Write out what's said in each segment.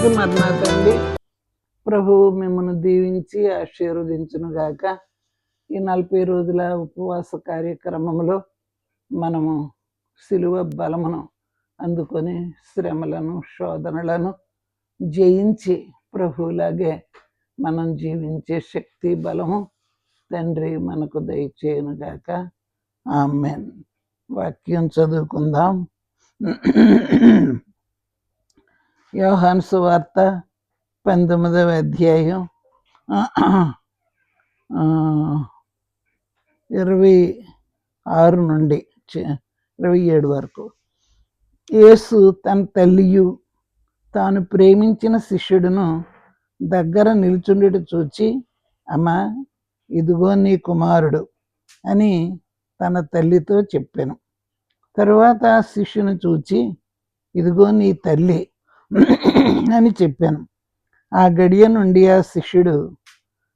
అందరికీ మరణాతండి. ప్రభువు మిమ్మల్ని దీవించి ఆశీర్వదించునుగాక. ఈ 40 రోజుల ఉపవాస కార్యక్రమంలో మనము సిలువ బలమును అందుకొని శ్రమలను శోధనలను జయించి ప్రభువులాగే మనం జీవించే శక్తి బలము తండ్రి మనకు దయచేయునుగాక. ఆమేన్. వాక్యం చదువుకుందాం. యోహాను సువార్త 19వ అధ్యాయం 26 నుండి 27 వరకు. యేసు తన తల్లియు తాను ప్రేమించిన శిష్యుడును దగ్గర నిల్చుండుట చూచి, అమ్మా, ఇదిగో నీ కుమారుడు అని తన తల్లితో చెప్పాను. తరువాత ఆ శిష్యుని చూచి, ఇదిగో నీ తల్లి అని చెప్పాను. ఆ గడియ నుండి ఆ శిష్యుడు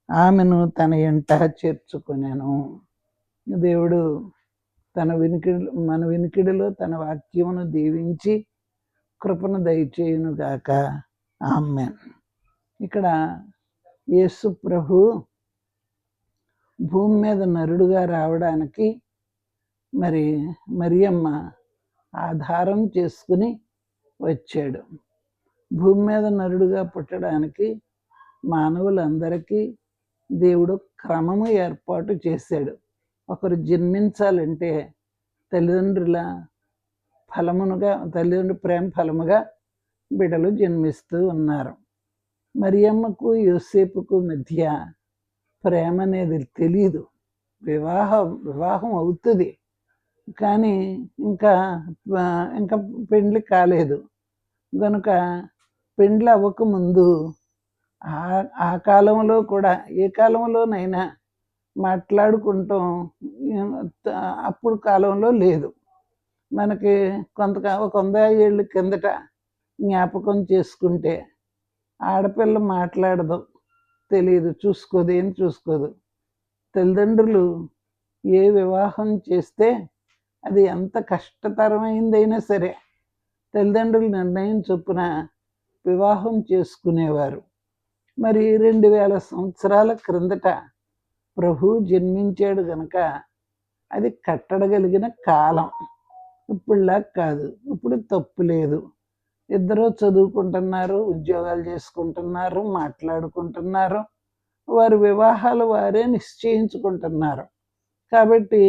ఆమెను తన ఎంట చేర్చుకొనెను. దేవుడు మన వినికిడిలో తన వాక్యమును దీవించి కృపను దయచేయునుగాక. ఆమేన్. ఇక్కడ యేసు ప్రభు భూమి మీద నరుడుగా రావడానికి మరియమ్మ ఆధారం చేసుకుని వచ్చాడు. భూమి మీద నరుడుగా పుట్టడానికి మానవులందరికీ దేవుడు క్రమము ఏర్పాటు చేశాడు. ఒకరు జన్మించాలంటే తల్లిదండ్రుల ప్రేమ ఫలముగా బిడ్డలు జన్మిస్తూ ఉన్నారు. మరియమ్మకు యోసేపుకు మధ్య ప్రేమ అనేది తెలియదు. వివాహం అవుతుంది కానీ ఇంకా పెండ్లి కాలేదు గనుక పెండ్లి అవ్వకముందు ఆ కాలంలో కూడా ఏ కాలంలోనైనా మాట్లాడుకుంటాం అప్పుడు కాలంలో లేదు. మనకి ఒక 100 ఏళ్ళ కిందట జ్ఞాపకం చేసుకుంటే ఆడపిల్ల మాట్లాడదు, తెలియదు, చూసుకోదు. తల్లిదండ్రులు ఏ వివాహం చేస్తే అది ఎంత కష్టతరమైందైనా సరే తల్లిదండ్రుల నిర్ణయం చొప్పున వివాహం చేసుకునేవారు. 2000 సంవత్సరాల క్రిందట ప్రభు జన్మించాడు గనక అది కట్టడగలిగిన కాలం. ఇప్పుడులా కాదు. ఇప్పుడు తప్పు లేదు. ఇద్దరూ చదువుకుంటున్నారు, ఉద్యోగాలు చేసుకుంటున్నారు, మాట్లాడుకుంటున్నారు, వారి వివాహాలు వారే నిశ్చయించుకుంటున్నారు. కాబట్టి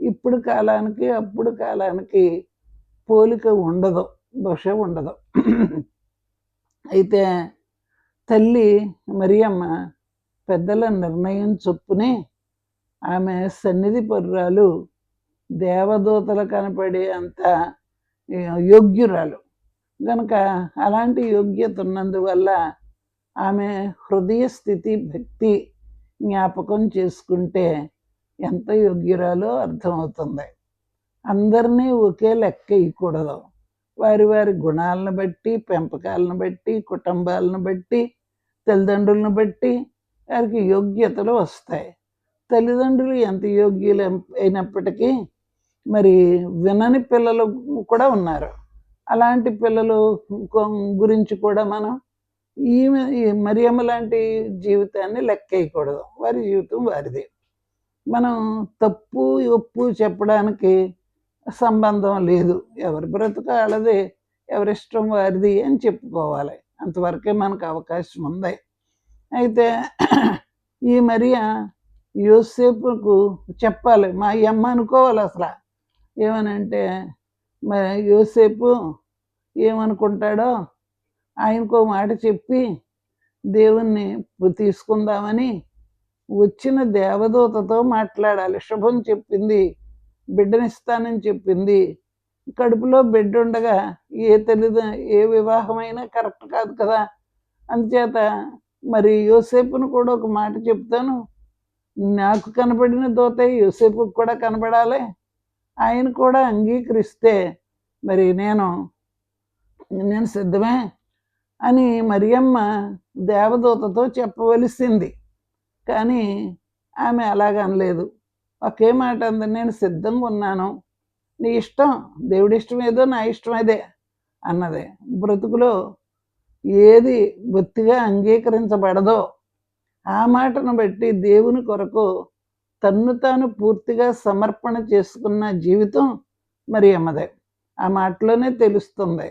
ఇప్పుడు కాలానికి అప్పుడు కాలానికి పోలిక ఉండదు, బహుశా ఉండదు. అయితే తల్లి మరియమ్మ పెద్దల నిర్ణయం చొప్పునే ఆమె సన్నిధి పరురాలు, దేవదూతలు కనపడే అంత యోగ్యురాలు గనక అలాంటి యోగ్యత ఉన్నందువల్ల ఆమె హృదయ స్థితి భక్తి జ్ఞాపకం చేసుకుంటే ఎంత యోగ్యురాలో అర్థమవుతుంది. అందరినీ ఒకే లెక్క ఇవ్వకూడదు. వారి గుణాలను బట్టి, పెంపకాలను బట్టి, కుటుంబాలను బట్టి, తల్లిదండ్రులను బట్టి వారికి యోగ్యతలు వస్తాయి. తల్లిదండ్రులు ఎంత యోగ్యులు అయినప్పటికీ వినని పిల్లలు కూడా ఉన్నారు. అలాంటి పిల్లలు గురించి కూడా మనం ఈ మరియమ్మ లాంటి జీవితాన్ని లెక్క వేయకూడదు. వారి జీవితం వారిది. మనం తప్పు ఒప్పు చెప్పడానికి సంబంధం లేదు. ఎవరి బ్రతుకు వాళ్ళదే, ఎవరిష్టం వారిది అని చెప్పుకోవాలి. అంతవరకే మనకు అవకాశం ఉంది. అయితే ఈ మరియ యోసేపుకు చెప్పాలి, మా అమ్మ అనుకోవాలి. అసలు ఏమనంటే యోసేపు ఏమనుకుంటాడో ఆయనకో మాట చెప్పి దేవుణ్ణి తీసుకుందామని వచ్చిన దేవదూతతో మాట్లాడాలి. శుభం చెప్పింది, బిడ్డనిస్తానని చెప్పింది. కడుపులో బిడ్డ ఉండగా ఏ వివాహమైనా కరెక్ట్ కాదు కదా. అందుచేత యోసేపును కూడా ఒక మాట చెప్తాను, నాకు కనబడిన దూత యోసేపుకు కూడా కనబడాలి, ఆయన కూడా అంగీకరిస్తే నేను సిద్ధమే అని మరియమ్మ దేవదూతతో చెప్పవలసింది. కానీ ఆమె అలాగనలేదు. ఒకే మాట అంది, నేను సిద్ధంగా ఉన్నాను, నీ ఇష్టం, దేవుడి ఇష్టం ఏదో నా ఇష్టం అదే అన్నదే. బ్రతుకులో ఏది బొత్తిగా అంగీకరించబడదో ఆ మాటను బట్టి దేవుని కొరకు తన్ను తాను పూర్తిగా సమర్పణ చేసుకున్న జీవితం మరి అమ్మదే. ఆ మాటలోనే తెలుస్తుంది.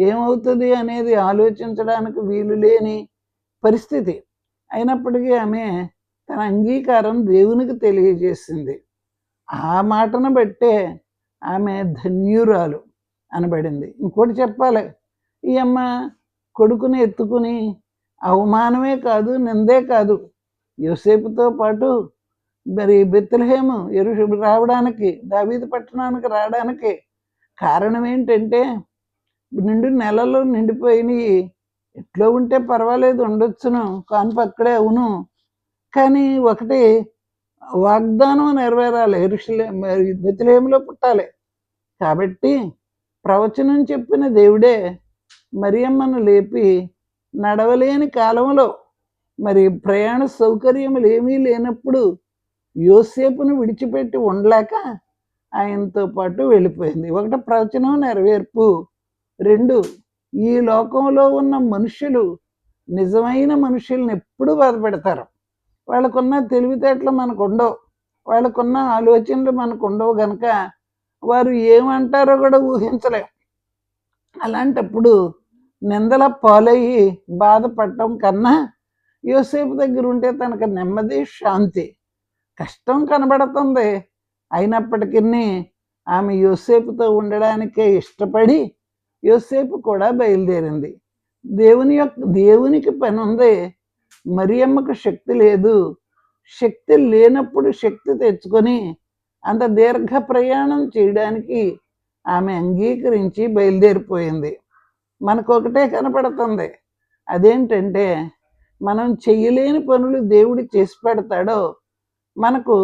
ఏమవుతుంది అనేది ఆలోచించడానికి వీలు లేని పరిస్థితి అయినప్పటికీ ఆమె తన అంగీకారం దేవునికి తెలియజేసింది. ఆ మాటను బట్టే ఆమె ధన్యురాలు అనబడింది. ఇంకోటి చెప్పాలి, ఈ అమ్మ కొడుకుని ఎత్తుకుని అవమానమే కాదు, నిందే కాదు, యోసేపుతో పాటు మరి బెత్లెహేము రావడానికి, దావీదు పట్టణానికి రావడానికి కారణం ఏంటంటే నిండు నెలలు నిండిపోయినాయి. ఎట్లో ఉంటే పర్వాలేదు, ఉండొచ్చును, కాన్పు అక్కడే అవును, కానీ ఒకటి వాగ్దానం నెరవేరాలి, బెత్లెహేములో పుట్టాలి. కాబట్టి ప్రవచనం చెప్పిన దేవుడే మరియమ్మను లేపి నడవలేని కాలంలో, మరి ప్రయాణ సౌకర్యములు ఏమీ లేనప్పుడు యోసేపును విడిచిపెట్టి ఉండలేక ఆయనతో పాటు వెళ్ళిపోయింది. ఒకటి ప్రవచనం నెరవేర్పు, రెండు ఈ లోకంలో ఉన్న మనుషులు నిజమైన మనుషుల్ని ఎప్పుడు బాధపెడతారు. వాళ్ళకున్న తెలివితేటలు మనకు ఉండవు, వాళ్ళకున్న ఆలోచనలు మనకు ఉండవు గనక వారు ఏమంటారో కూడా ఊహించలేం. అలాంటప్పుడు నిందల పాలయ్యి బాధపడటం కన్నా యోసేపు దగ్గర ఉంటే తనకు నెమ్మది, శాంతి. కష్టం కనబడుతుంది, అయినప్పటికీ ఆమె యోసేపుతో ఉండడానికే ఇష్టపడి యోసేపు కూడా బయలుదేరింది. దేవునికి పని ఉంది, మరియమ్మకు శక్తి లేదు. శక్తి లేనప్పుడు శక్తి తెచ్చుకొని అంత దీర్ఘ ప్రయాణం చేయడానికి ఆమె అంగీకరించి బయలుదేరిపోయింది. మనకు ఒకటే కనపడుతుంది, అదేంటంటే మనం చెయ్యలేని పనులు దేవుడు చేసి పెడతాడో, మనకు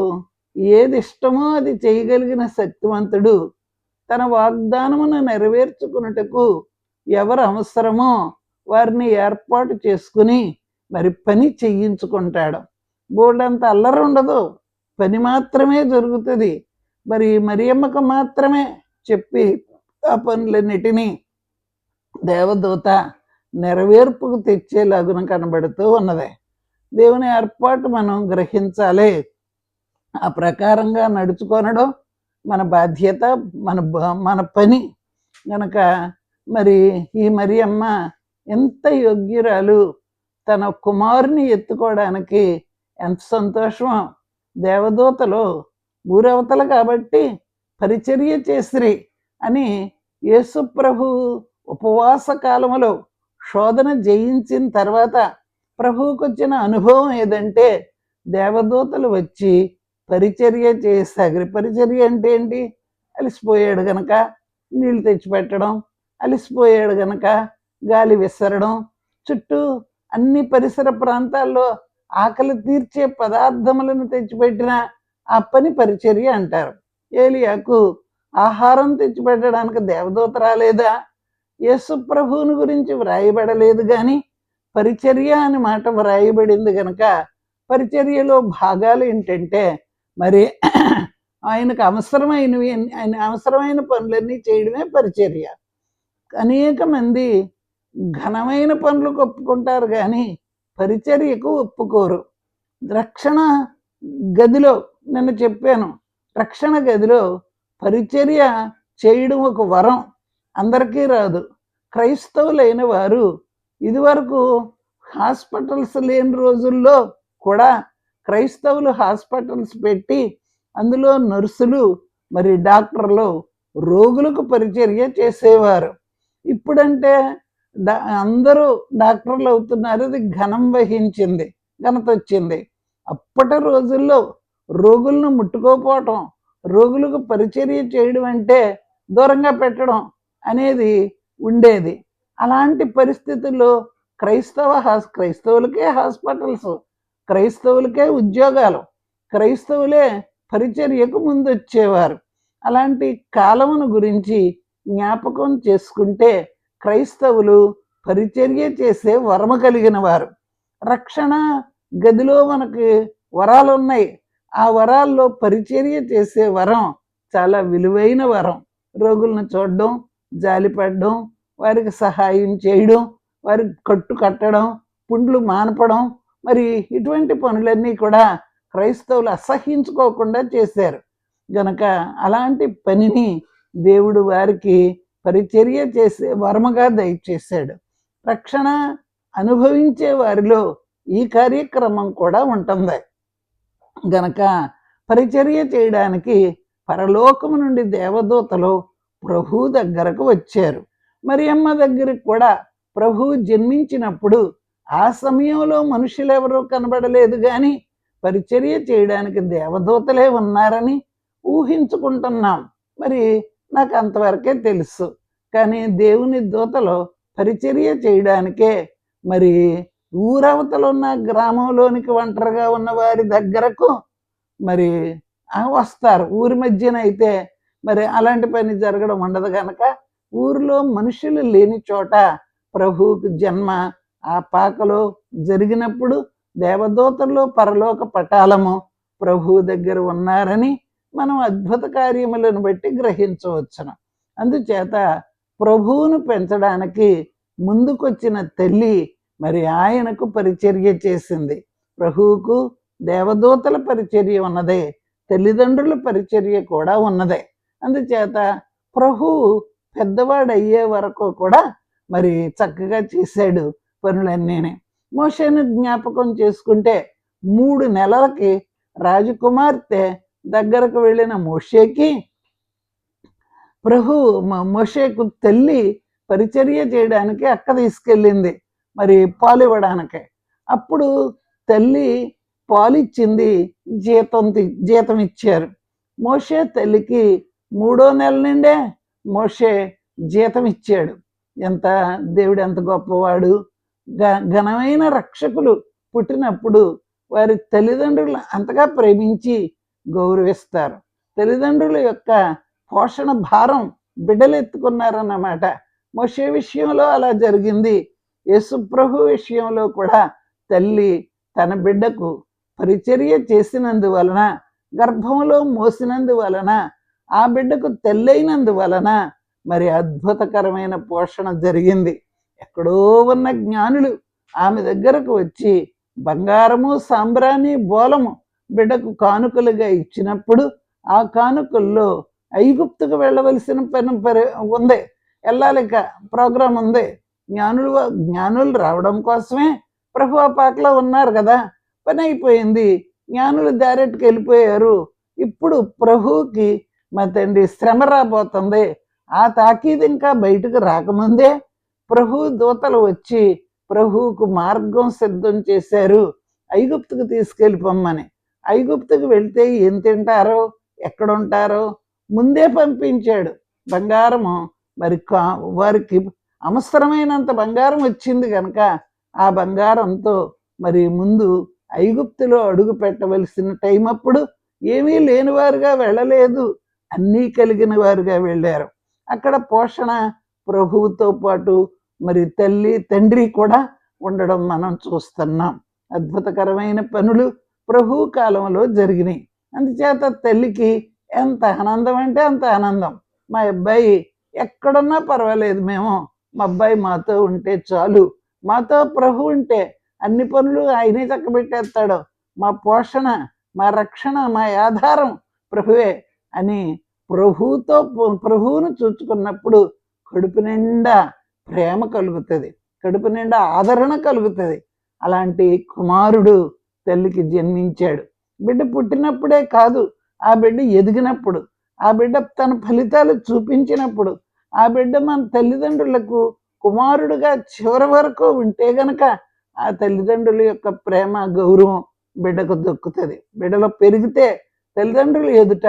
ఏది ఇష్టమో అది చేయగలిగిన శక్తివంతుడు తన వాగ్దానమును నెరవేర్చుకున్నటకు ఎవరు అవసరమో వారిని ఏర్పాటు చేసుకుని మరి పని చేయించుకుంటాడు. బోర్డంత అల్లరి ఉండదు, పని మాత్రమే జరుగుతుంది. మరి మరియమ్మకు మాత్రమే చెప్పి ఆ పనులన్నిటినీ దేవదూత నెరవేర్పుకు తెచ్చేలాగున కనబడుతూ ఉన్నది. దేవుని ఏర్పాటు మనం గ్రహించాలి, ఆ ప్రకారంగా నడుచుకొనడం మన బాధ్యత, మన పని గనక. మరి ఈ మరియమ్మ ఎంత యోగ్యురాలు, తన కుమారుని ఎత్తుకోవడానికి ఎంత సంతోషమో. దేవదూతలు ఊరవతలు కాబట్టి పరిచర్య చేసిరి అని యేసు ప్రభు ఉపవాస కాలంలో శోధన జయించిన తర్వాత ప్రభువుకు వచ్చిన అనుభవం ఏదంటే దేవదూతలు వచ్చి పరిచర్య చేసాగిరి. పరిచర్య అంటే ఏంటి? అలిసిపోయాడు గనక నీళ్ళు తెచ్చిపెట్టడం, అలిసిపోయాడు గనక గాలి విసరడం, చుట్టూ అన్ని పరిసర ప్రాంతాల్లో ఆకలి తీర్చే పదార్థములను తెచ్చిపెట్టిన ఆ పని పరిచర్య అంటారు. ఏలియాకు ఆహారం తెచ్చిపెట్టడానికి దేవదూత రాలేదా? యేసు ప్రభువుని గురించి వ్రాయబడలేదు, కానీ పరిచర్య అని మాట వ్రాయబడింది గనక పరిచర్యలో భాగాలు ఏంటంటే మరి ఆయనకు అవసరమైన పనులన్నీ చేయడమే పరిచర్య. అనేక మంది ఘనమైన పనులకు ఒప్పుకుంటారు కానీ పరిచర్యకు ఒప్పుకోరు. రక్షణ గదిలో నేను చెప్పాను, రక్షణ గదిలో పరిచర్య చేయడం ఒక వరం, అందరికీ రాదు. క్రైస్తవులైన వారు ఇదివరకు హాస్పిటల్స్ లేని రోజుల్లో కూడా క్రైస్తవులు హాస్పిటల్స్ పెట్టి అందులో నర్సులు మరి డాక్టర్లు రోగులకు పరిచర్య చేసేవారు. ఇప్పుడంటే అందరూ డాక్టర్లు అవుతున్నారు, అది ఘనం వహించింది, ఘనత వచ్చింది. అప్పటి రోజుల్లో రోగులను ముట్టుకోపోవటం, రోగులకు పరిచర్య చేయడం అంటే దూరంగా పెట్టడం అనేది ఉండేది. అలాంటి పరిస్థితుల్లో క్రైస్తవులకే హాస్పిటల్స్, క్రైస్తవులకే ఉద్యోగాలు, క్రైస్తవులే పరిచర్యకు ముందొచ్చేవారు. అలాంటి కాలమును గురించి జ్ఞాపకం చేసుకుంటే క్రైస్తవులు పరిచర్య చేసే వరము కలిగిన వారు. రక్షణ గదిలో మనకి వరాలు ఉన్నాయి, ఆ వరాల్లో పరిచర్య చేసే వరం చాలా విలువైన వరం. రోగులను చూడడం, జాలిపడడం, వారికి సహాయం చేయడం, వారి కట్టు కట్టడం, పుండ్లు మానపడం, మరి ఇటువంటి పనులన్నీ కూడా క్రైస్తవులు అసహ్యించుకోకుండా చేశారు గనక అలాంటి పనిని దేవుడు వారికి పరిచర్య చేసే వరముగా దయచేశాడు. రక్షణ అనుభవించే వారిలో ఈ కార్యక్రమం కూడా ఉంటుంది గనక పరిచర్య చేయడానికి పరలోకము నుండి దేవదూతలు ప్రభు దగ్గరకు వచ్చారు. మరియమ్మ దగ్గరికి కూడా ప్రభు జన్మించినప్పుడు ఆ సమయంలో మనుషులు ఎవరూ కనబడలేదు, కానీ పరిచర్య చేయడానికి దేవదూతలే ఉన్నారని ఊహించుకుంటున్నాం. మరి నాకు అంతవరకే తెలుసు. కానీ దేవుని దూతలు పరిచర్య చేయడానికే మరి ఊరవతలు ఉన్న గ్రామంలోనికి ఒంటరిగా ఉన్న వారి దగ్గరకు మరి వస్తారు. ఊరి మధ్యన అయితే మరి అలాంటి పని జరగడం ఉండదు కనుక ఊరిలో మనుషులు లేని చోట ప్రభువుకి జన్మ ఆ పాకలో జరిగినప్పుడు దేవదూతల్లో పరలోక పటాలము ప్రభువు దగ్గర ఉన్నారని మనం అద్భుత కార్యములను బట్టి గ్రహించవచ్చును. అందుచేత ప్రభువును పెంచడానికి ముందుకొచ్చిన తల్లి మరి ఆయనకు పరిచర్య చేసింది. ప్రభువుకు దేవదూతల పరిచర్య ఉన్నదే, తల్లిదండ్రుల పరిచర్య కూడా ఉన్నదే. అందుచేత ప్రభువు పెద్దవాడయ్యే వరకు కూడా మరి చక్కగా చేశాడు పనులన్నీనే. మోషేను జ్ఞాపకం చేసుకుంటే 3 నెలలకి రాజకుమార్తె దగ్గరకు వెళ్ళిన మోషేకి మోషేకు తల్లి పరిచర్య చేయడానికి అక్క తీసుకెళ్ళింది మరి పాలు ఇవ్వడానికి. అప్పుడు తల్లి పాలిచ్చింది, జీతం ఇచ్చారు. మోషే తల్లికి 3వ నెల నుండే మోషే జీతం ఇచ్చాడు. దేవుడు ఎంత గొప్పవాడు. ఘనమైన రక్షకులు పుట్టినప్పుడు వారి తల్లిదండ్రులు అంతగా ప్రేమించి గౌరవిస్తారు. తల్లిదండ్రుల యొక్క పోషణ భారం బిడ్డలు ఎత్తుకున్నారన్నమాట. మోషే విషయంలో అలా జరిగింది. యేసుప్రభు విషయంలో కూడా తల్లి తన బిడ్డకు పరిచర్య చేసినందువలన, గర్భంలో మోసినందువలన, ఆ బిడ్డకు తెల్లైనందువలన మరి అద్భుతకరమైన పోషణ జరిగింది. ఎక్కడో ఉన్న జ్ఞానులు ఆమె దగ్గరకు వచ్చి బంగారము, సాంబ్రాణి, బోలము బిడ్డకు కానుకలుగా ఇచ్చినప్పుడు ఆ కానుకల్లో ఐగుప్తుకు వెళ్ళవలసిన పని ఉంది, వెళ్ళాలిక ప్రోగ్రాం ఉంది. జ్ఞానులు రావడం కోసమే ప్రభు ఆ పాకలో ఉన్నారు కదా, పని అయిపోయింది. జ్ఞానులు దారెట్టుకు వెళ్ళిపోయారు. ఇప్పుడు ప్రభువుకి మా తండ్రి శ్రమ రాబోతుంది. ఆ తాకీదు ఇంకా బయటకు రాకముందే ప్రభు దూతలు వచ్చి ప్రభువుకు మార్గం సిద్ధం చేశారు, ఐగుప్తుకు తీసుకెళ్ళిపోమ్మని. ఐగుప్తుకు వెళ్తే ఏం తింటారో, ఎక్కడుంటారో ముందే పంపించాడు. బంగారము మరి వారికి అవసరమైనంత బంగారం వచ్చింది కనుక ఆ బంగారంతో మరి ముందు ఐగుప్తులో అడుగు పెట్టవలసిన టైం అప్పుడు ఏమీ లేనివారుగా వెళ్ళలేదు, అన్నీ కలిగిన వారుగా వెళ్ళారు. అక్కడ పోషణ ప్రభువుతో పాటు మరి తల్లి తండ్రి కూడా ఉండడం మనం చూస్తున్నాం. అద్భుతకరమైన పనులు ప్రభు కాలంలో జరిగినాయి. అందుచేత తల్లికి ఎంత ఆనందం అంటే అంత ఆనందం. మా అబ్బాయి ఎక్కడున్నా పర్వాలేదు, మా అబ్బాయి మాతో ఉంటే చాలు, మాతో ప్రభు ఉంటే అన్ని పనులు ఆయనే చక్కబెట్టేస్తాడు, మా పోషణ, మా రక్షణ, మా ఆధారం ప్రభువే అని ప్రభువును చూచుకున్నప్పుడు కడుపు నిండా ప్రేమ కలుగుతుంది, కడుపు నిండా ఆదరణ కలుగుతుంది. అలాంటి కుమారుడు తల్లికి జన్మించాడు. బిడ్డ పుట్టినప్పుడే కాదు, ఆ బిడ్డ ఎదిగినప్పుడు, ఆ బిడ్డ తన ఫలితాలు చూపించినప్పుడు, ఆ బిడ్డ మన తల్లిదండ్రులకు కుమారుడుగా చివరి వరకు ఉంటే గనక ఆ తల్లిదండ్రుల యొక్క ప్రేమ, గౌరవం బిడ్డకు దొక్కుతుంది. బిడ్డలో పెరిగితే తల్లిదండ్రులు ఎదుట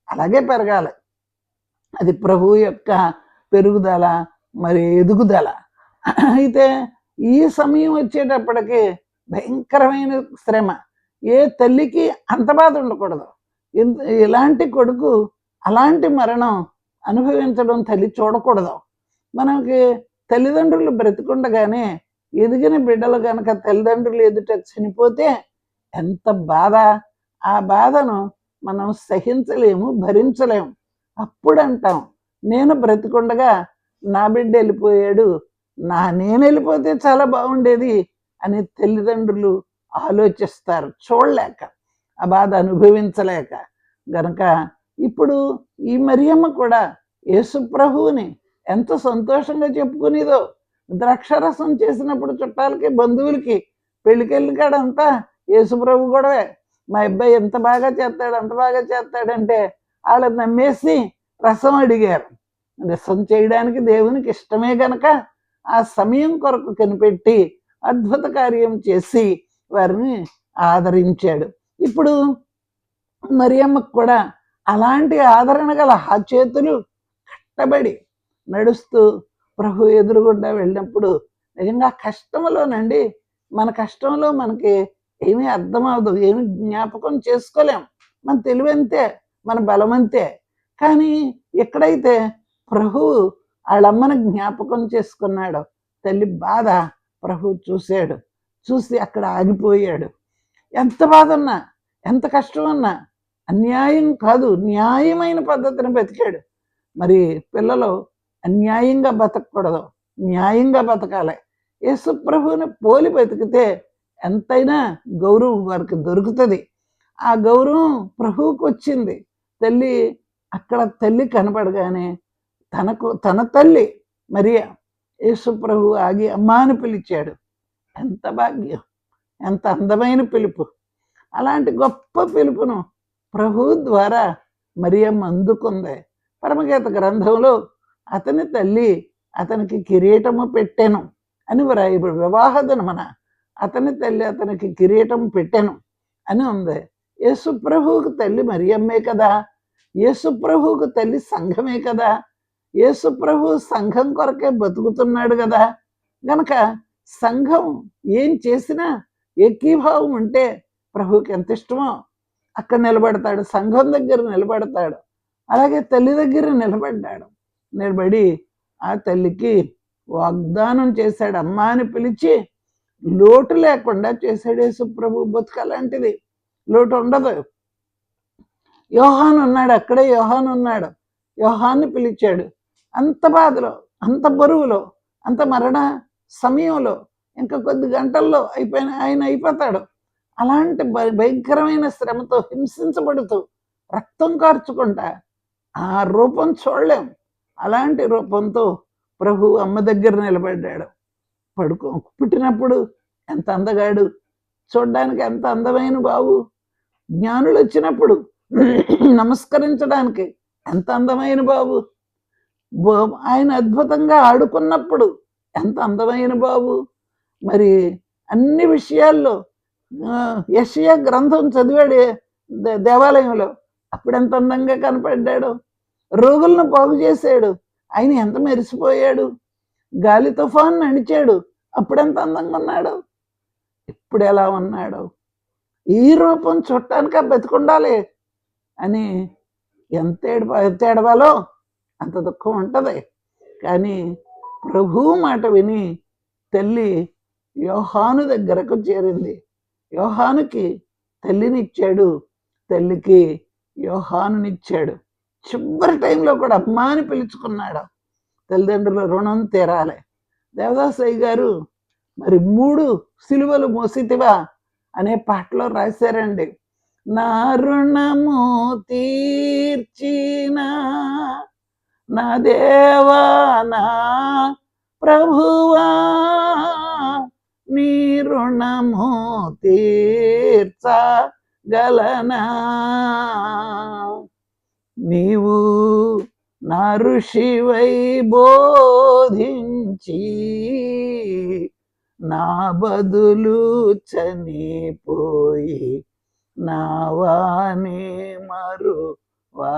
అలాగే పెరగాలి. అది ప్రభువు యొక్క పెరుగుదల, మరి ఎదుగుదల. అయితే ఈ సమయం వచ్చేటప్పటికి భయంకరమైన శ్రమ. ఏ తల్లికి అంత బాధ ఉండకూడదు. ఇలాంటి కొడుకు అలాంటి మరణం అనుభవించడం తల్లి చూడకూడదు. మనకి తల్లిదండ్రులు బ్రతికుండగానే ఎదిగిన బిడ్డలు కనుక తల్లిదండ్రులు ఎదుట చనిపోతే ఎంత బాధ. ఆ బాధను మనం సహించలేము, భరించలేము. అప్పుడు అంటాం, నేను బ్రతికుండగా నా బిడ్డ వెళ్ళిపోయాడు, నేను వెళ్ళిపోతే చాలా బాగుండేది అని తల్లిదండ్రులు ఆలోచిస్తారు, చూడలేక, ఆ బాధ అనుభవించలేక. గనక ఇప్పుడు ఈ మరియమ్మ కూడా యేసు ప్రభువుని ఎంత సంతోషంగా చెప్పుకునేదో. ద్రాక్షరసం చేసినప్పుడు చుట్టాలకి, బంధువులకి, పెళ్ళికెళ్ళి కాడంతా యేసు ప్రభు గొడవే. మా అబ్బాయి ఎంత బాగా చేస్తాడు, అంత బాగా చేస్తాడంటే వాళ్ళని నమ్మేసి రసం అడిగారు. రసం చేయడానికి దేవునికి ఇష్టమే గనక ఆ సమయం కొరకు కనిపెట్టి అద్భుత కార్యం చేసి వారిని ఆదరించాడు. ఇప్పుడు మరియమ్మకు కూడా అలాంటి ఆదరణ గల ఆ చేతులు కట్టబడి నడుస్తూ ప్రభు ఎదురుగుండా వెళ్ళినప్పుడు నిజంగా కష్టంలోనండి, మన కష్టంలో మనకి ఏమీ అర్థం అవ్వదు, ఏమి జ్ఞాపకం చేసుకోలేం. మన తెలివంతే, మన బలమంతే. కానీ ఎక్కడైతే ప్రభువు వాళ్ళమ్మని జ్ఞాపకం చేసుకున్నాడో, తల్లి బాధ ప్రభు చూశాడు. చూసి అక్కడ ఆగిపోయాడు. ఎంత బాధ ఉన్నా, ఎంత కష్టం ఉన్నా అన్యాయం కాదు, న్యాయమైన పద్ధతిని బతికాడు. మరి పిల్లలు అన్యాయంగా బతకూడదు, న్యాయంగా బతకాలి. యేసు ప్రభువుని పోలి బతికితే ఎంతైనా గౌరవం వారికి దొరుకుతుంది. ఆ గౌరవం ప్రభువుకు వచ్చింది. తల్లి అక్కడ తల్లి కనపడగానే తన తల్లి మరియా యేసు ప్రభు ఆగి అమ్మా అని పిలిచాడు. ఎంత భాగ్యం, ఎంత అందమైన పిలుపు. అలాంటి గొప్ప పిలుపును ప్రభు ద్వారా మరియమ్మ అందుకుంది. పరమగీత గ్రంథంలో అతని తల్లి అతనికి కిరీటము పెట్టెను అని వ్రాయబడి, వివాహ దినమున అతని తల్లి అతనికి కిరీటం పెట్టెను అని ఉంది. యేసు ప్రభువుకు తల్లి మరియమ్మే కదా, యేసు ప్రభువుకు తల్లి సంఘమే కదా, యేసు ప్రభు సంఘం కొరకే బతుకుతున్నాడు కదా. గనక సంఘం ఏం చేసినా ఏకీభావం ఉంటే ప్రభువుకి ఎంత ఇష్టమో అక్కడ నిలబడతాడు, సంఘం దగ్గర నిలబడతాడు. అలాగే తల్లి దగ్గర నిలబడ్డాడు. నిలబడి ఆ తల్లికి వాగ్దానం చేశాడు, అమ్మా అని పిలిచి. లోటు లేకుండా చేశాడు యేసు ప్రభు. బతుకలాంటిది, లోటు ఉండదు. యోహాను ఉన్నాడు, అక్కడే యోహాను ఉన్నాడు. యోహాన్ని పిలిచాడు. అంత బాధలో, అంత బరువులో, అంత మరణ సమయంలో, ఇంకా కొద్ది గంటల్లో ఆయన అయిపోతాడు. అలాంటి భయంకరమైన శ్రమతో హింసించబడుతూ రక్తం కార్చుకుంటా ఆ రూపం చూడలేం. అలాంటి రూపంతో ప్రభు అమ్మ దగ్గర నిలబడ్డాడు. పుట్టినప్పుడు ఎంత అందగాడు, చూడ్డానికి ఎంత అందమైన బాబు. జ్ఞానులు వచ్చినప్పుడు నమస్కరించడానికి ఎంత అందమైన బాబు. ఆయన అద్భుతంగా ఆడుకున్నప్పుడు ఎంత అందమైన బాబు. మరి అన్ని విషయాల్లో యెషయా గ్రంథం చదివాడు దేవాలయంలో, అప్పుడెంత అందంగా కనపడ్డాడు. రోగులను బాగు చేశాడు, ఆయన ఎంత మెరిసిపోయాడు. గాలి తుఫాను నడిచాడు, అప్పుడెంత అందంగా ఉన్నాడు. ఇప్పుడు ఎలా ఉన్నాడు. ఈ రూపం చూడటానికి బతికుండాలి అని ఎంత ఏడవాలో అంత దుఃఖం ఉంటుంది. కానీ ప్రభువు మాట విని తల్లి యోహాను దగ్గరకు చేరింది. యోహానుకి తల్లినిచ్చాడు, తల్లికి యోహానునిచ్చాడు. చివరి టైంలో కూడా అమ్మా అని పిలుచుకున్నాడు. తల్లిదండ్రుల రుణం తీరాలి. దేవదాసయ్య గారు మరి 3 సిలువలు మోసితివా అనే పాటలో రాశారండి. నా రుణము తీర్చిన నా దేవా నా ప్రభువా, నీ రుణము తీర్చగలనా, నీవు నా ఋషివై బోధించి నా బదులు చనిపోయి నావానే మరువగలనా.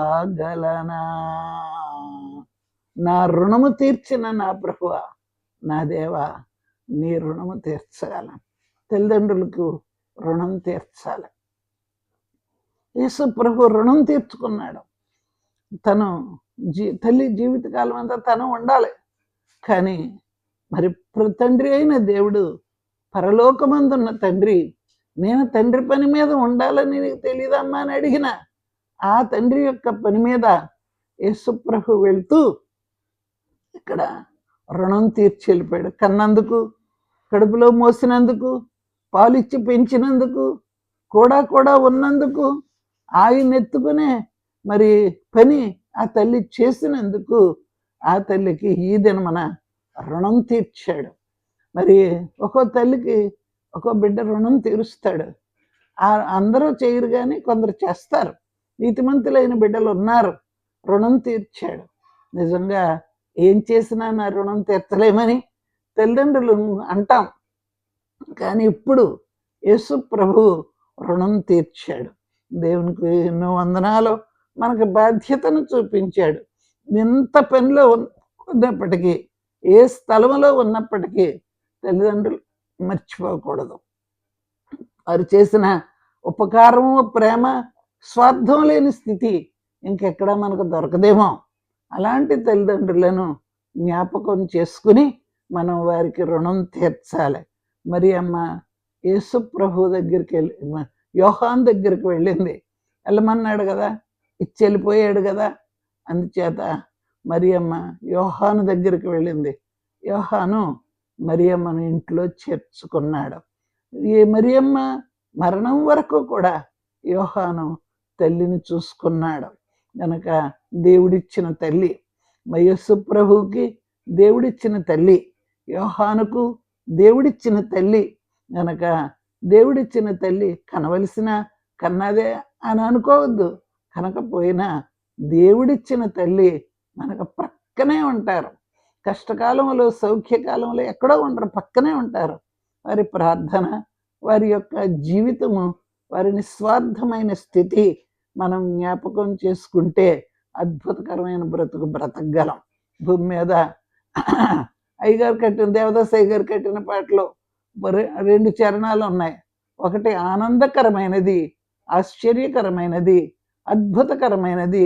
నా రుణము తీర్చిన నా ప్రభువా, నా దేవా, నీ రుణము తీర్చగలను. తల్లిదండ్రులకు రుణం తీర్చాలి. యేసు ప్రభు రుణం తీర్చుకున్నాడు. తను తల్లి జీవితకాలం అంతా తను ఉండాలి. కానీ మరి తండ్రి అయిన దేవుడు, పరలోకమందున్న తండ్రి, నేను తండ్రి పని మీద ఉండాలని నీకు తెలియదమ్మా అని అడిగిన ఆ తండ్రి యొక్క పని మీద యేసు ప్రభు వెళ్తూ ఇక్కడ రుణం తీర్చి వెళ్ళిపోయాడు. కన్నందుకు, కడుపులో మోసినందుకు, పాలిచ్చి పెంచినందుకు, కూడా ఉన్నందుకు, ఆయన ఎత్తుకునే మరి పని ఆ తల్లి చేసినందుకు ఆ తల్లికి ఈ దినమన రుణం తీర్చాడు. మరి ఒక్కో తల్లికి ఒక్కో బిడ్డ రుణం తీరుస్తాడు. అందరూ చేయరు కానీ కొందరు చేస్తారు. నీతిమంతులైన బిడ్డలు ఉన్నారు. రుణం తీర్చాడు. నిజంగా ఏం చేసినా నా రుణం తీర్చలేమని తల్లిదండ్రులు అంటాం, కానీ ఇప్పుడు యేసు ప్రభు రుణం తీర్చాడు. దేవునికి ఎన్నో వందనాలు. మనకు బాధ్యతను చూపించాడు. ఎంత పనిలో ఉన్నప్పటికీ, ఏ స్థలంలో ఉన్నప్పటికీ తల్లిదండ్రులు మర్చిపోకూడదు. వారు చేసిన ఉపకారము, ప్రేమ, స్వార్థం లేని స్థితి ఇంకెక్కడా మనకు దొరకదేమో. అలాంటి తల్లిదండ్రులను జ్ఞాపకం చేసుకుని మనం వారికి రుణం తీర్చాలి. మరి అమ్మ యేసు ప్రభు దగ్గరికి యోహాను దగ్గరికి వెళ్ళింది. వెళ్ళమన్నాడు కదా, ఇచ్చి వెళ్ళిపోయాడు కదా. అందుచేత మరి అమ్మ యోహాను దగ్గరికి వెళ్ళింది. యోహాను మరియమ్మను ఇంట్లో చేర్చుకున్నాడు. ఈ మరియమ్మ మరణం వరకు కూడా యోహాను తల్లిని చూసుకున్నాడు. కనుక దేవుడిచ్చిన తల్లి, యేసు ప్రభువుకి దేవుడిచ్చిన తల్లి, యోహానుకు దేవుడిచ్చిన తల్లి. కనుక దేవుడిచ్చిన తల్లి కనవలసిన కన్నదే అని అనుకోవద్దు. కనకపోయినా దేవుడిచ్చిన తల్లి మనకు పక్కనే ఉంటారు. కష్టకాలంలో, సౌఖ్యకాలంలో ఎక్కడో ఉండరు, పక్కనే ఉంటారు. వారి ప్రార్థన, వారి యొక్క జీవితము, వారి నిస్వార్థమైన స్థితి మనం జ్ఞాపకం చేసుకుంటే అద్భుతకరమైన బ్రతుకు బ్రతకగలం. భూమి మీద అయ్యగారు కట్టిన, దేవదాస్ అయ్యగారు కట్టిన పాటలో 2 చరణాలు ఉన్నాయి. ఒకటి ఆనందకరమైనది, ఆశ్చర్యకరమైనది, అద్భుతకరమైనది,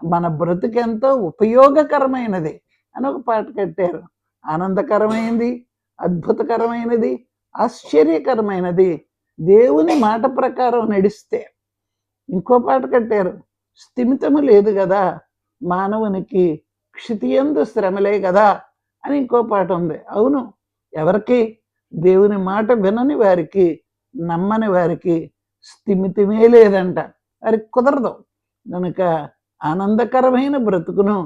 మన బ్రతుకెంతో ఉపయోగకరమైనది అని ఒక పాట కట్టారు. ఆనందకరమైనది, అద్భుతకరమైనది, ఆశ్చర్యకరమైనది దేవుని మాట ప్రకారం నడిస్తే. ఇంకో పాట కట్టారు, స్థిమితము లేదు కదా మానవునికి, క్షితియందు శ్రమలే కదా అని ఇంకో పాట ఉంది. అవును, ఎవరికి? దేవుని మాట వినని వారికి, నమ్మని వారికి స్థిమితమే లేదంట. వారికి కుదరదు. కనుక ఆనందకరమైన బ్రతుకును,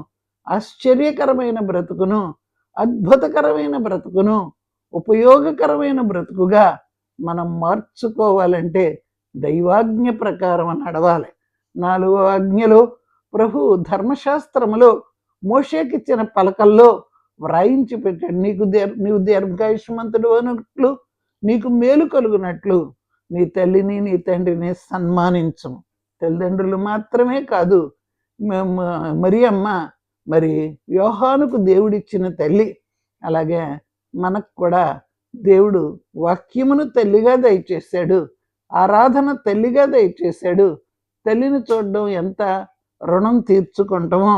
ఆశ్చర్యకరమైన బ్రతుకును, అద్భుతకరమైన బ్రతుకును, ఉపయోగకరమైన బ్రతుకుగా మనం మార్చుకోవాలంటే దైవాజ్ఞ ప్రకారం నడవాలి. 4వ ఆజ్ఞలో ప్రభు ధర్మశాస్త్రములో మోషేకిచ్చిన పలకల్లో వ్రాయించి పెట్టాడు. నీవు దీర్ఘాయుష్మంతుడు అన్నట్లు, నీకు మేలు కలుగునట్లు నీ తల్లిని నీ తండ్రిని సన్మానించము. తల్లిదండ్రులు మాత్రమే కాదు, మరియమ్మ మరి యోహానుకు దేవుడిచ్చిన తల్లి. అలాగే మనకు కూడా దేవుడు వాక్యమును తల్లిగా దయచేశాడు, ఆరాధన తల్లిగా దయచేశాడు. తల్లిని చూడడం ఎంత రుణం తీర్చుకుంటామో,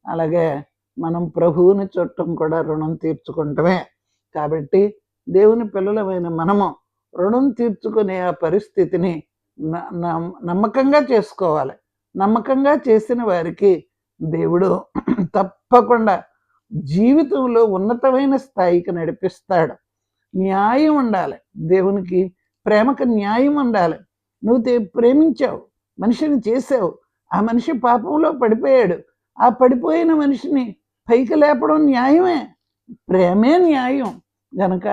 అలాగే మనం ప్రభువుని చూడటం కూడా రుణం తీర్చుకుంటమే. కాబట్టి దేవుని పిల్లలమైన మనము రుణం తీర్చుకునే ఆ పరిస్థితిని నమ్మకంగా చేసుకోవాలి. నమ్మకంగా చేసిన వారికి దేవుడు తప్పకుండా జీవితంలో ఉన్నతమైన స్థాయికి నడిపిస్తాడు. న్యాయం ఉండాలి. దేవునికి ప్రేమకు న్యాయం ఉండాలి. నువ్వు ప్రేమించావు, మనిషిని చేసావు, ఆ మనిషి పాపంలో పడిపోయాడు. ఆ పడిపోయిన మనిషిని పైకి లేపడం న్యాయమే, ప్రేమే న్యాయం. గనక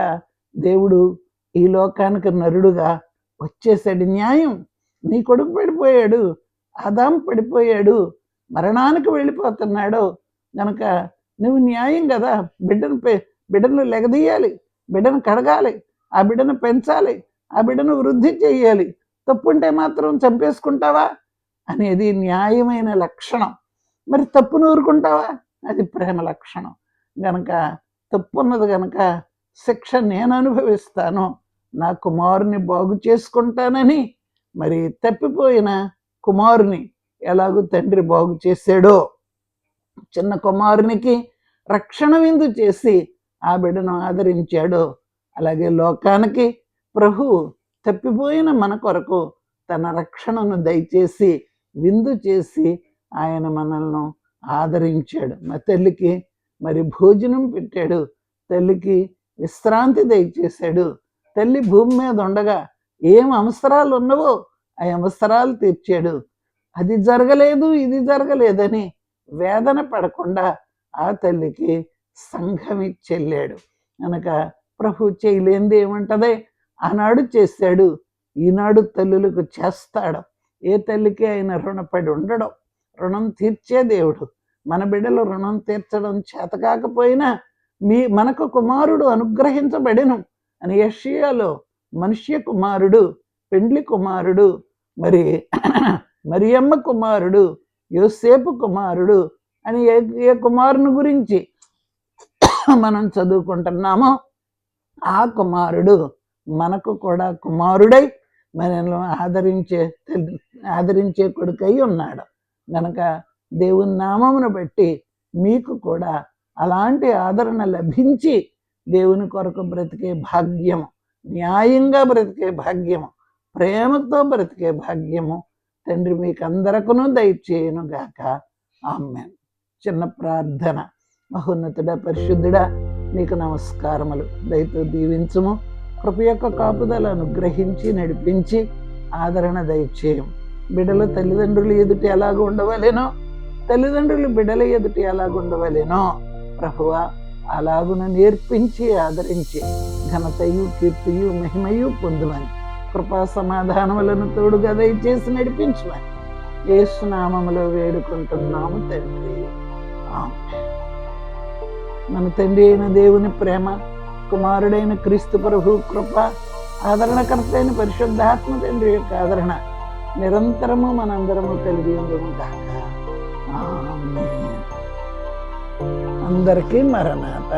దేవుడు ఈ లోకానికి నరుడుగా వచ్చేసాడు. న్యాయం. నీ కొడుకు పడిపోయాడు, ఆదాం పడిపోయాడు, మరణానికి వెళ్ళిపోతున్నాడు. గనక నువ్వు న్యాయం కదా, బిడ్డను లెగదీయాలి, బిడ్డను కడగాలి, ఆ బిడ్డను పెంచాలి, ఆ బిడ్డను వృద్ధి చేయాలి. తప్పుంటే మాత్రం చంపేసుకుంటావా అనేది న్యాయమైన లక్షణం. మరి తప్పును ఊరుకుంటావా? అది ప్రేమ లక్షణం. గనక తప్పున్నది గనక శిక్ష నేను అనుభవిస్తాను, నా కుమారుని బాగు చేసుకుంటానని మరి తప్పిపోయిన కుమారుని ఎలాగూ తండ్రి బాగు చేశాడో, చిన్న కుమారునికి రక్షణ విందు చేసి ఆ బిడ్డను ఆదరించాడో, అలాగే లోకానికి ప్రభు తప్పిపోయిన మన కొరకు తన రక్షణను దయచేసి విందు చేసి ఆయన మనల్ని ఆదరించాడు. మా తల్లికి మరి భోజనం పెట్టాడు. తల్లికి విశ్రాంతి దయచేశాడు. తల్లి భూమి మీద ఉండగా ఏం అవసరాలు ఉన్నవో ఆ అవసరాలు తీర్చాడు. అది జరగలేదు, ఇది జరగలేదని వేదన పడకుండా ఆ తల్లికి సంఘం ఇచ్చెళ్ళాడు. కనుక ప్రభు చేయలేనిది ఏముంటది? ఆనాడు చేశాడు, ఈనాడు తల్లులకు చేస్తాడు. ఏ తల్లికి ఆయన రుణపడి ఉండడం. రుణం తీర్చే దేవుడు. మన బిడ్డలు రుణం తీర్చడం చేత కాకపోయినా మనకు కుమారుడు అనుగ్రహించబడెను అని యెషయాలో మనుష్య కుమారుడు, పెండ్లి కుమారుడు, మరియమ్మ కుమారుడు, యోసేపు కుమారుడు అని ఏ కుమారుని గురించి మనం చదువుకుంటున్నామో ఆ కుమారుడు మనకు కూడా కుమారుడై మనల్ని ఆదరించే కొడుకై ఉన్నాడు. గనక దేవుని నామమును బట్టి మీకు కూడా అలాంటి ఆదరణ లభించి దేవుని కొరకు బ్రతికే భాగ్యము, న్యాయంగా బ్రతికే భాగ్యము, ప్రేమతో బ్రతికే భాగ్యము తండ్రి మీకు అందరకును దయచేయును గాక. ఆమేన్. చిన్న ప్రార్థన. మహోన్నతుడా, పరిశుద్ధుడా, నీకు నమస్కారములు. దయతో దీవించుము. కృప యొక్క కాపుదల అనుగ్రహించి నడిపించి ఆదరణ దయచేయం. బిడ్డలు తల్లిదండ్రులు ఎదుటి ఎలాగ ఉండవలేనో, తల్లిదండ్రులు బిడ్డల ఎదుటి ఎలాగ ఉండవలేనో ప్రభువా అలాగున నేర్పించి ఆదరించి ఘనతయు కీర్తియు మహిమయు పొందుమని కృపా సమాధానములను తోడుగా దయచేసి నడిపించమని యేసు నామములో వేడుకుంటున్నాము తండ్రి. ఆమేన్. మన తండ్రి అయిన దేవుని ప్రేమ, కుమారుడైన క్రీస్తు ప్రభు కృప, ఆదరణకర్త అయిన పరిశుద్ధాత్మ తండ్రి యొక్క ఆదరణ నిరంతరము మనందరము కలిగి ఉండము గాక. ఆమేన్. అందరికీ మరణాత.